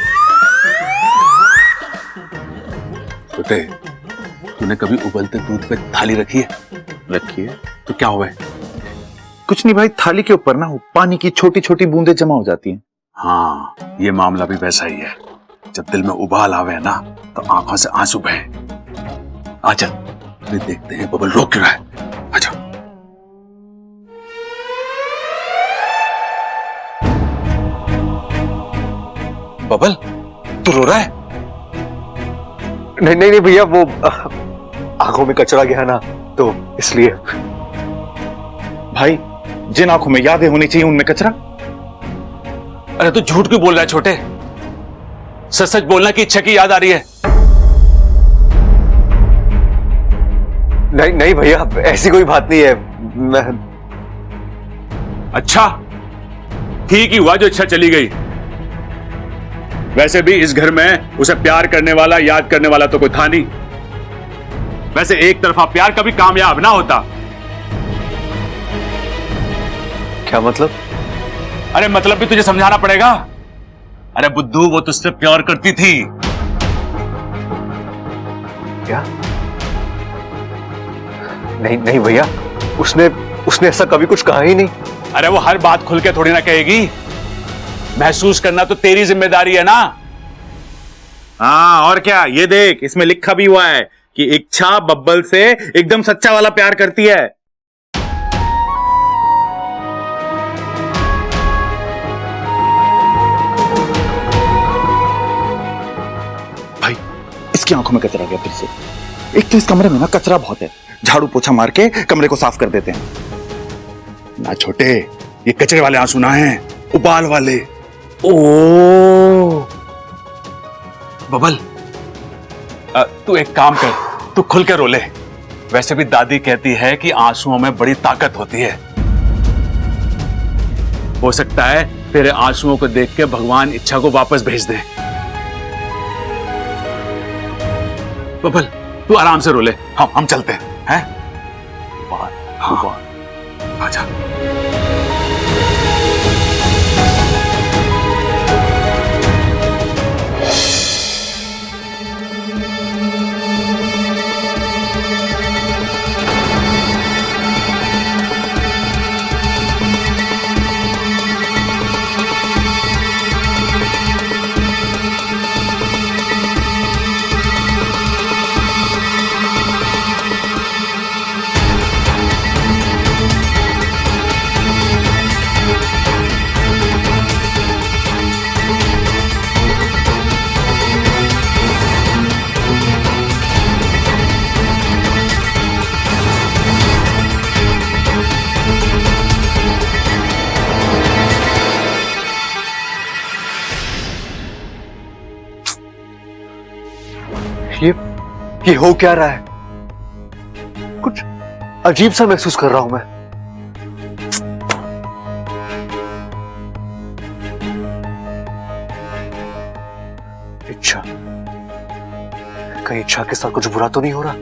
छोटे, तूने कभी उबलते दूध पे थाली रखी है? रखी है। तो क्या हुआ है? कुछ नहीं भाई, थाली के ऊपर ना पानी की छोटी छोटी बूंदें जमा हो जाती हैं। हाँ, ये मामला भी वैसा ही है। जब दिल में उबाल आवे ना, तो आंखों से आंसू बहे। आजा, देखते हैं बबल रो क्यों रहा है। आजा। बबल, तू रो रहा है? नहीं नहीं नहीं भैया, वो आंखों में कचरा गया ना, तो इसलिए। भाई जिन आंखों में यादें होनी चाहिए उनमें कचरा? अरे तू झूठ क्यों बोल रहा है छोटे? सच सच बोलना कि इच्छा की याद आ रही है। नहीं नहीं भैया, ऐसी कोई बात नहीं है। मैं... अच्छा, ठीक ही हुआ जो इच्छा चली गई। वैसे भी इस घर में उसे प्यार करने वाला, याद करने वाला तो कोई था नहीं। वैसे एक तरफा प्यार कभी कामयाब ना होता। क्या मतलब? अरे मतलब भी तुझे समझाना पड़ेगा। अरे बुद्धू, वो तुझसे प्यार करती थी। क्या? नहीं नहीं भैया, उसने ऐसा कभी कुछ कहा ही नहीं। अरे वो हर बात खुल के थोड़ी ना कहेगी, महसूस करना तो तेरी जिम्मेदारी है ना। हाँ और क्या, ये देख इसमें लिखा भी हुआ है कि इच्छा बब्बल से एकदम सच्चा वाला प्यार करती है। भाई इसकी आंखों में कचरा गया फिर से। एक तो इस कमरे में ना कचरा बहुत है, झाड़ू पोछा मार के कमरे को साफ कर देते हैं ना। छोटे, ये कचरे वाले आंसू ना हैं, उबाल वाले। ओ बबल, तू एक काम कर, तू खुल के रो ले। वैसे भी दादी कहती है कि आंसुओं में बड़ी ताकत होती है। हो सकता है तेरे आंसुओं को देख के भगवान इच्छा को वापस भेज दे। बबल तू आराम से रो ले, हम चलते हैं। हाँ आजा। ये हो क्या रहा है? कुछ अजीब सा महसूस कर रहा हूं मैं। इच्छा, कहीं इच्छा के साथ कुछ बुरा तो नहीं हो रहा?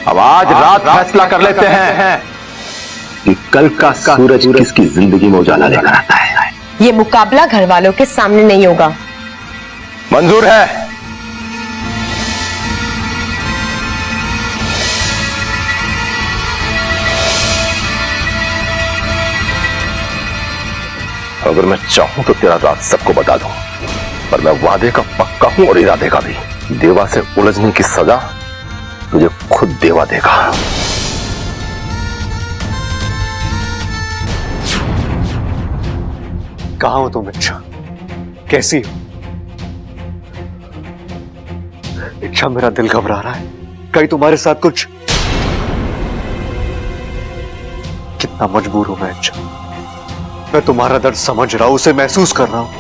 अब आज रात फैसला कर लेते हैं कि कल का सूरज किसकी जिंदगी में उजाला लेकर आता है। ये मुकाबला घर वालों के सामने नहीं होगा। मंजूर है? अगर मैं चाहूं तो तेरा राज सबको बता दूं, पर मैं वादे का पक्का हूं और इरादे का भी। देवा से उलझने की सजा तुझे खुद देवा देगा। कहां हो तुम इच्छा? कैसी हो? इच्छा, मेरा दिल घबरा रहा है। कहीं तुम्हारे साथ कुछ? कितना मजबूर हूं मैं इच्छा। मैं तुम्हारा दर्द समझ रहा हूं, उसे महसूस कर रहा हूं,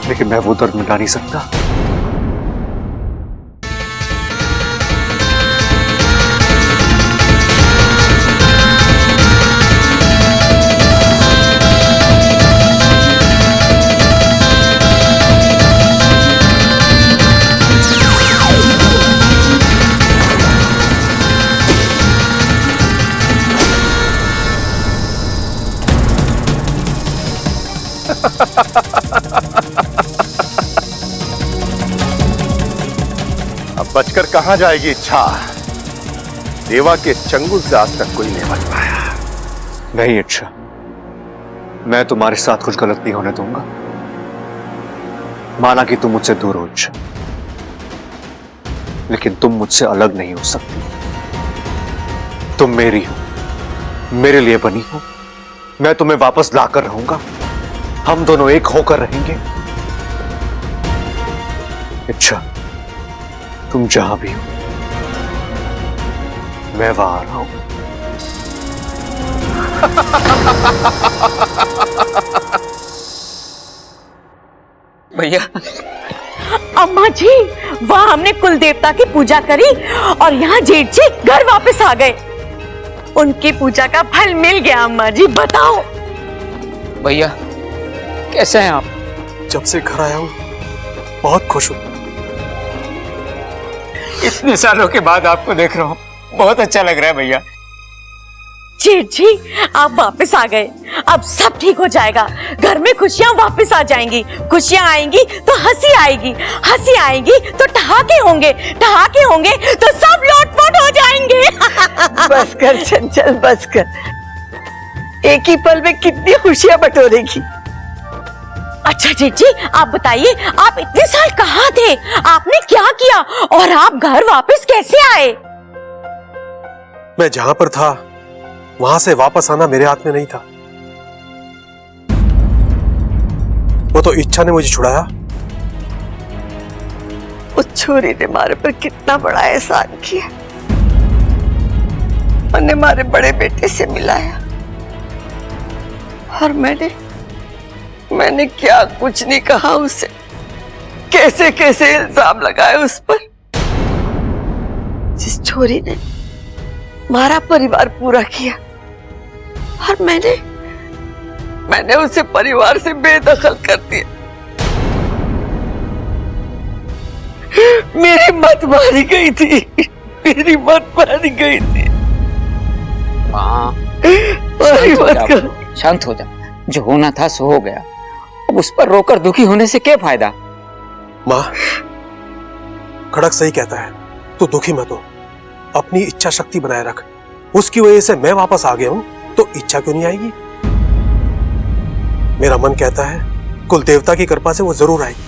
लेकिन मैं वो दर्द मिटा नहीं सकता। अब बचकर कहां जाएगी इच्छा? देवा के चंगुल से आज तक कोई नहीं बच पाया। नहीं इच्छा, मैं तुम्हारे साथ कुछ गलत नहीं होने दूंगा। माना कि तुम मुझसे दूर हो इच्छा, लेकिन तुम मुझसे अलग नहीं हो सकती। तुम मेरी हो, मेरे लिए बनी हो। मैं तुम्हें वापस लाकर रहूंगा। हम दोनों एक होकर रहेंगे। इच्छा, तुम जहां भी हो, मैं वहां आ रहा हूं। भैया अम्मा जी, वहाँ हमने कुल देवता की पूजा करी और यहाँ जेठ जी घर वापस आ गए। उनकी पूजा का फल मिल गया अम्मा जी, बताओ। भैया कैसे हैं आप? जब से घर आया हूँ बहुत खुश हूँ। इतने सालों के बाद आपको देख रहा हूँ, बहुत अच्छा लग रहा है भैया। जेठ जी आप वापस आ गए, अब सब ठीक हो जाएगा। घर में खुशियाँ वापस आ जाएंगी। खुशियाँ आएंगी तो हंसी आएगी, हंसी आएगी तो ठहाके होंगे, ठहाके होंगे तो सब लोटपोट हो जाएंगे। बस कर चंचल, बस कर। एक ही पल में कितनी खुशियाँ बटोरेगी। अच्छा जेठ जी आप बताइए, आप इतने साल कहाँ थे? आपने क्या किया और आप घर वापस कैसे आए? मैं जहां पर था वहां से वापस आना मेरे हाथ में नहीं था। वो तो इच्छा ने मुझे छुड़ाया। उस छोरी ने हमारे पर कितना बड़ा एहसान किया, उन्हें हमारे बड़े बेटे से मिलाया और मैंने क्या कुछ नहीं कहा उसे, कैसे कैसे इल्जाम लगाए उस पर। जिस छोरी ने हमारा परिवार पूरा किया और मैंने उसे परिवार से बेदखल कर दिया। मेरी मत मारी गई थी, मेरी मत मारी गई थी। माँ शांत हो जा, जो होना था सो हो गया। अब उस पर रोकर दुखी होने से क्या फायदा? माँ खड़क सही कहता है, तू दुखी मत हो, अपनी इच्छा शक्ति बनाए रख। उसकी वजह से मैं वापस आ गया हूं तो इच्छा क्यों नहीं आएगी? मेरा मन कहता है कुल देवता की कृपा से वो जरूर आएगी।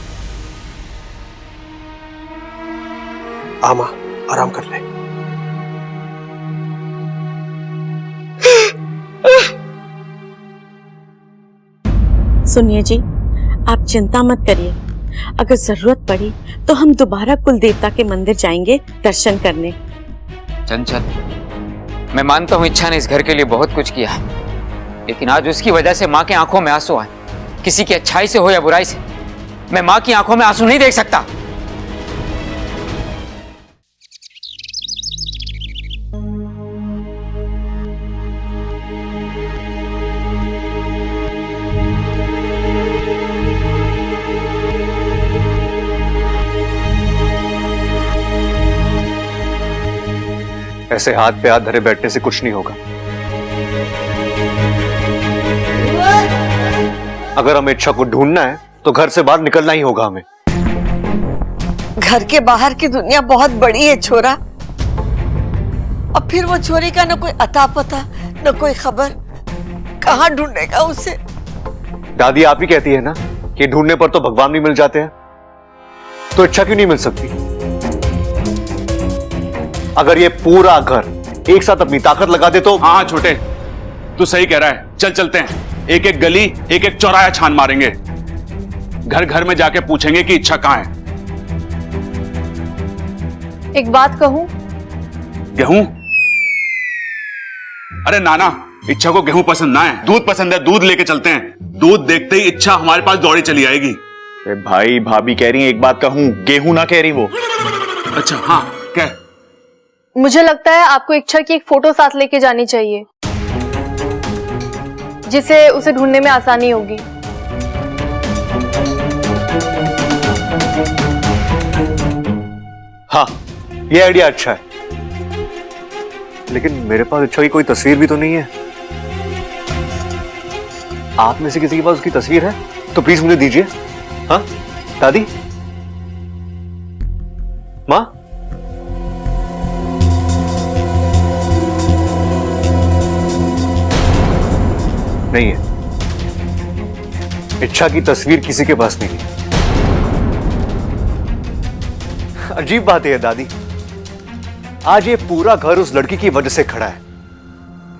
आ माँ आराम कर ले। सुनिए जी, आप चिंता मत करिए। अगर जरूरत पड़ी तो हम दोबारा कुल देवता के मंदिर जाएंगे दर्शन करने। चंचल, मैं मानता हूँ इच्छा ने इस घर के लिए बहुत कुछ किया है, लेकिन आज उसकी वजह से माँ के आंखों में आंसू आए। किसी की अच्छाई से हो या बुराई से, मैं माँ की आंखों में आंसू नहीं देख सकता। ऐसे हाथ पे हाथ धरे बैठने से कुछ नहीं होगा। अगर हमें इच्छा को ढूंढना है तो घर से बाहर निकलना ही होगा हमें। घर के बाहर की दुनिया बहुत बड़ी है छोरा। अब फिर वो छोरी का न कोई अता पता, न कोई खबर, कहाँ ढूंढेगा उसे? दादी आप ही कहती है ना कि ढूंढने पर तो भगवान भी मिल जाते हैं, तो इच्छा क्यों नहीं मिल सकती? अगर ये पूरा घर एक साथ अपनी ताकत लगा दे तो। हाँ छोटे, तू सही कह रहा है। चल चलते हैं, एक एक गली एक एक चौराहा छान मारेंगे, घर घर में जाके पूछेंगे कि इच्छा कहाँ है। एक बात कहूं? गेहूं? अरे नाना, इच्छा को गेहूं पसंद ना है, दूध पसंद है। दूध लेके चलते हैं, दूध देखते ही इच्छा हमारे पास दौड़ी चली आएगी। भाई भाभी कह रही है, एक बात कहूं, गेहूं ना कह रही वो। अच्छा हाँ कह। मुझे लगता है आपको इच्छा की एक फोटो साथ लेके जानी चाहिए, जिससे उसे ढूंढने में आसानी होगी। हाँ ये आइडिया अच्छा है, लेकिन मेरे पास इच्छा की कोई तस्वीर भी तो नहीं है। आप में से किसी के पास उसकी तस्वीर है तो प्लीज मुझे दीजिए। हाँ दादी, माँ, नहीं है। इच्छा की तस्वीर किसी के पास नहीं है। अजीब बात है दादी, आज ये पूरा घर उस लड़की की वजह से खड़ा है,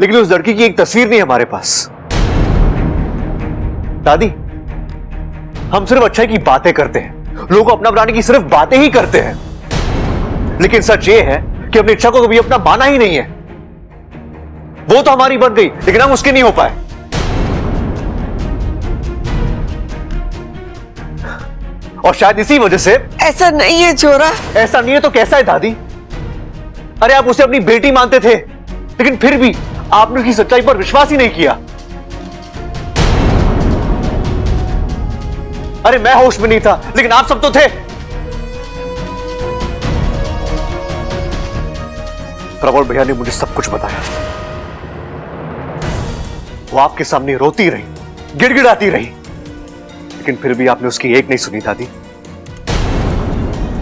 लेकिन उस लड़की की एक तस्वीर नहीं है हमारे पास। दादी, हम सिर्फ अच्छाई की बातें करते हैं, लोगों को अपना बनाने की सिर्फ बातें ही करते हैं, लेकिन सच ये है कि हमने इच्छा को कभी अपना माना ही नहीं है। वो तो हमारी बन गई, लेकिन हम उसके नहीं हो पाए। और शायद इसी वजह से। ऐसा नहीं है छोरा। ऐसा नहीं है तो कैसा है दादी? अरे आप उसे अपनी बेटी मानते थे, लेकिन फिर भी आपने उसकी सच्चाई पर विश्वास ही नहीं किया। अरे मैं होश में नहीं था, लेकिन आप सब तो थे। प्रबल भैया ने मुझे सब कुछ बताया। वो आपके सामने रोती रही, गिड़गिड़ाती रही, लेकिन फिर भी आपने उसकी एक नहीं सुनी दादी।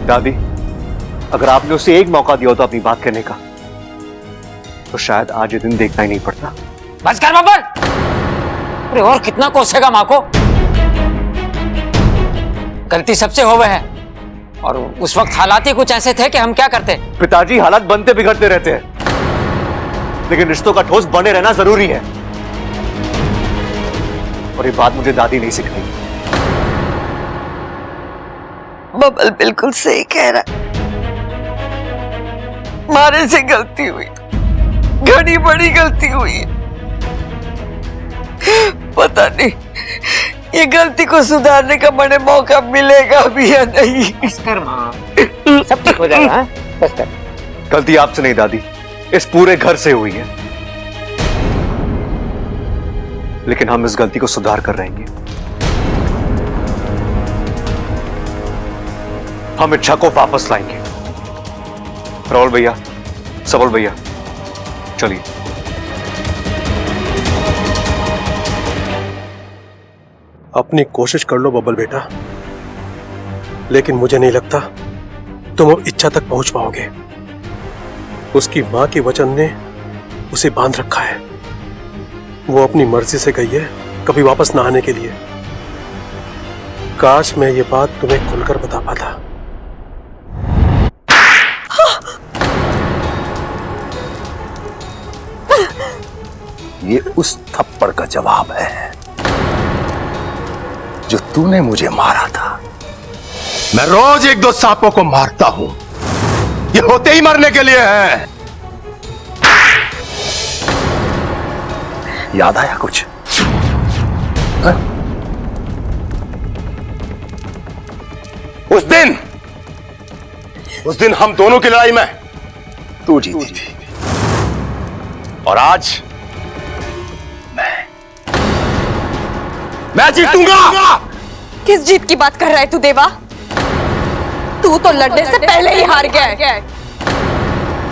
दादी, अगर आपने उसे एक मौका दिया हो तो अपनी बात कहने का, तो शायद आज ये दिन देखना ही नहीं पड़ता। बस कर बब्बर। अरे और कितना कोसेगा मां को? गलती सबसे हो गए है, और उस वक्त हालात ही कुछ ऐसे थे कि हम क्या करते। पिताजी, हालात बनते बिगड़ते रहते हैं, लेकिन रिश्तों का ठोस बने रहना जरूरी है। और ये बात मुझे दादी नहीं सिखाई। बबल बिल्कुल सही कह रहा। मारे से गलती हुई, घनी बड़ी गलती हुई। पता नहीं ये गलती को सुधारने का बड़े मौका मिलेगा भी या नहीं। बस कर मां, सब ठीक हो जाएगा। बस कर। गलती आपसे नहीं दादी, इस पूरे घर से हुई है, लेकिन हम इस गलती को सुधार कर रहेंगे। हम इच्छा को वापस लाएंगे। राहुल भैया, सबल भैया, चलिए। अपनी कोशिश कर लो बबल बेटा, लेकिन मुझे नहीं लगता तुम वो इच्छा तक पहुंच पाओगे। उसकी मां के वचन ने उसे बांध रखा है। वो अपनी मर्जी से गई है, कभी वापस ना आने के लिए। काश मैं ये बात तुम्हें खुलकर बता पाता। ये उस थप्पड़ का जवाब है जो तूने मुझे मारा था। मैं रोज एक दो सांपों को मारता हूं, ये होते ही मरने के लिए है। याद आया कुछ? हा? उस दिन हम दोनों की लड़ाई में तू जीती थी, और आज मैं जीतूंगा। किस जीत की बात कर रहा है तू देवा? तू तो लड़ने से पहले ही हार गया है।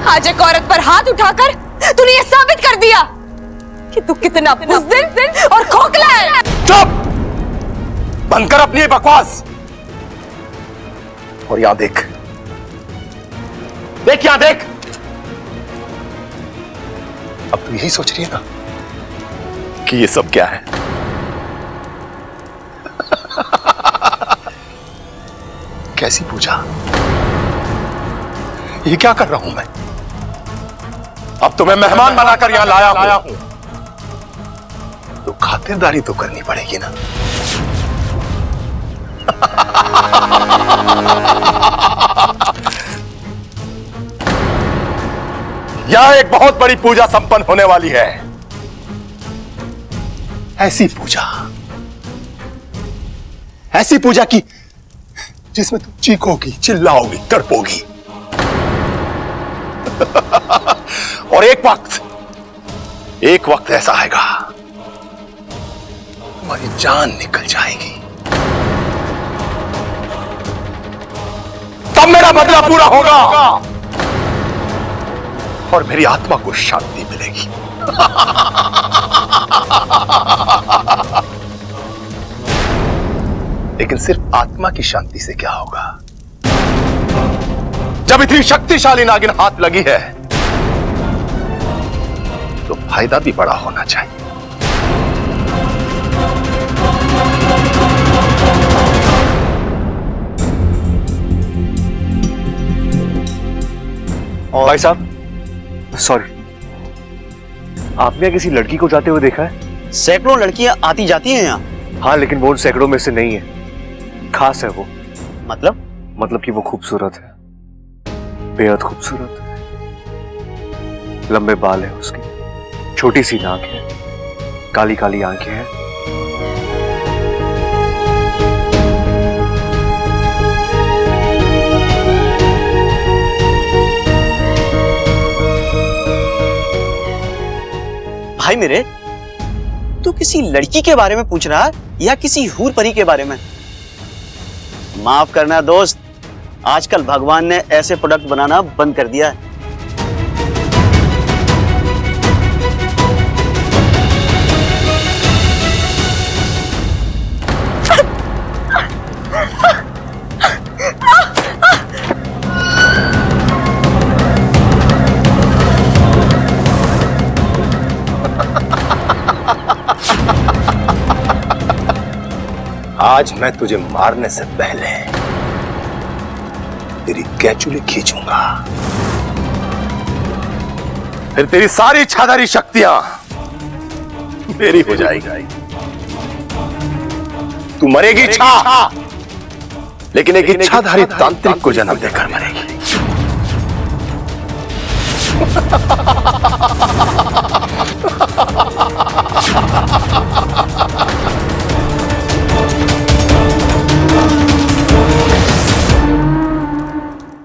आज एक औरत पर हाथ उठाकर तूने ये साबित कर दिया कि तू कितना बुज़दिल और खोखला है। चुप! बंद कर अपनी बकवास और यहां देख। देख यहां देख। अब तू यही सोच रही है ना कि ये सब क्या है? कैसी पूजा? ये क्या कर रहा हूं मैं? अब तुम्हें मेहमान बनाकर यहां लाया हूं, तो खातिरदारी तो करनी पड़ेगी ना। यह एक बहुत बड़ी पूजा संपन्न होने वाली है। ऐसी पूजा की जिसमें तुम चीखोगी, चिल्लाओगी, तड़पोगी। और एक वक्त ऐसा आएगा तुम्हारी जान निकल जाएगी, तब मेरा बदला पूरा होगा और मेरी आत्मा को शांति मिलेगी। लेकिन सिर्फ आत्मा की शांति से क्या होगा? जब इतनी शक्तिशाली नागिन हाथ लगी है तो फायदा भी बड़ा होना चाहिए। भाई साहब, सॉरी, आपने किसी लड़की को जाते हुए देखा है? सैकड़ों लड़कियां आती जाती हैं यहाँ। हाँ, लेकिन वो उन सैकड़ों में से नहीं है। खास है वो। मतलब कि वो खूबसूरत है, बेहद खूबसूरत है। लंबे बाल है उसके, छोटी सी नाक है, काली काली आंखें हैं। भाई मेरे, तू किसी लड़की के बारे में पूछ रहा है या किसी हूर परी के बारे में? माफ करना दोस्त, आजकल भगवान ने ऐसे प्रोडक्ट बनाना बंद कर दिया है। आज मैं तुझे मारने से पहले तेरी कैचुली खींचूंगा, फिर तेरी सारी इच्छाधारी शक्तियां मेरी हो जाएगी। तू मरेगी इच्छा, लेकिन एक इच्छाधारी तांत्रिक को जन्म देकर मरेगी।